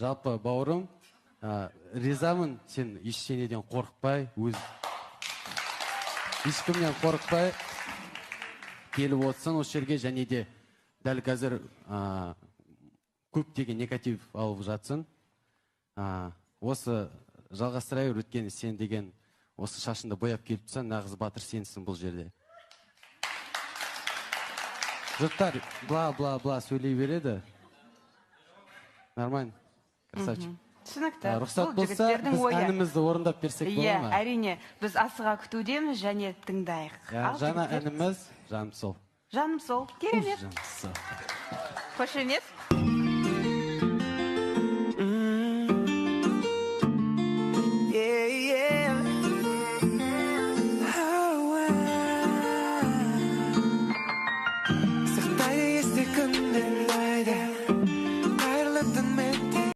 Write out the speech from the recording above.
Жалпы бауырым, ризамын, сен ештеңеден қорықпай, ешкімнен қорықпай келіп отырсың осы жерге, және де дәл қазір көптеген негатив алып жатсың. Осы жалғастыра бер, өйткені сен деген осы шашынды бояп келіп тұрсаң, нағыз батыр сенсің бұл жерде. Жұрттар бла сөйлей береді. Нормально, красавчик. Түсінікті. Рұқсат болса, біз әнімізді орындап берсек бола ма? Әрине, біз асыға күтудеміз және тыңдайық. Жаңа әніміз «Жаным сол». Жаным сол, керемет. Жаным сол. Қошемет.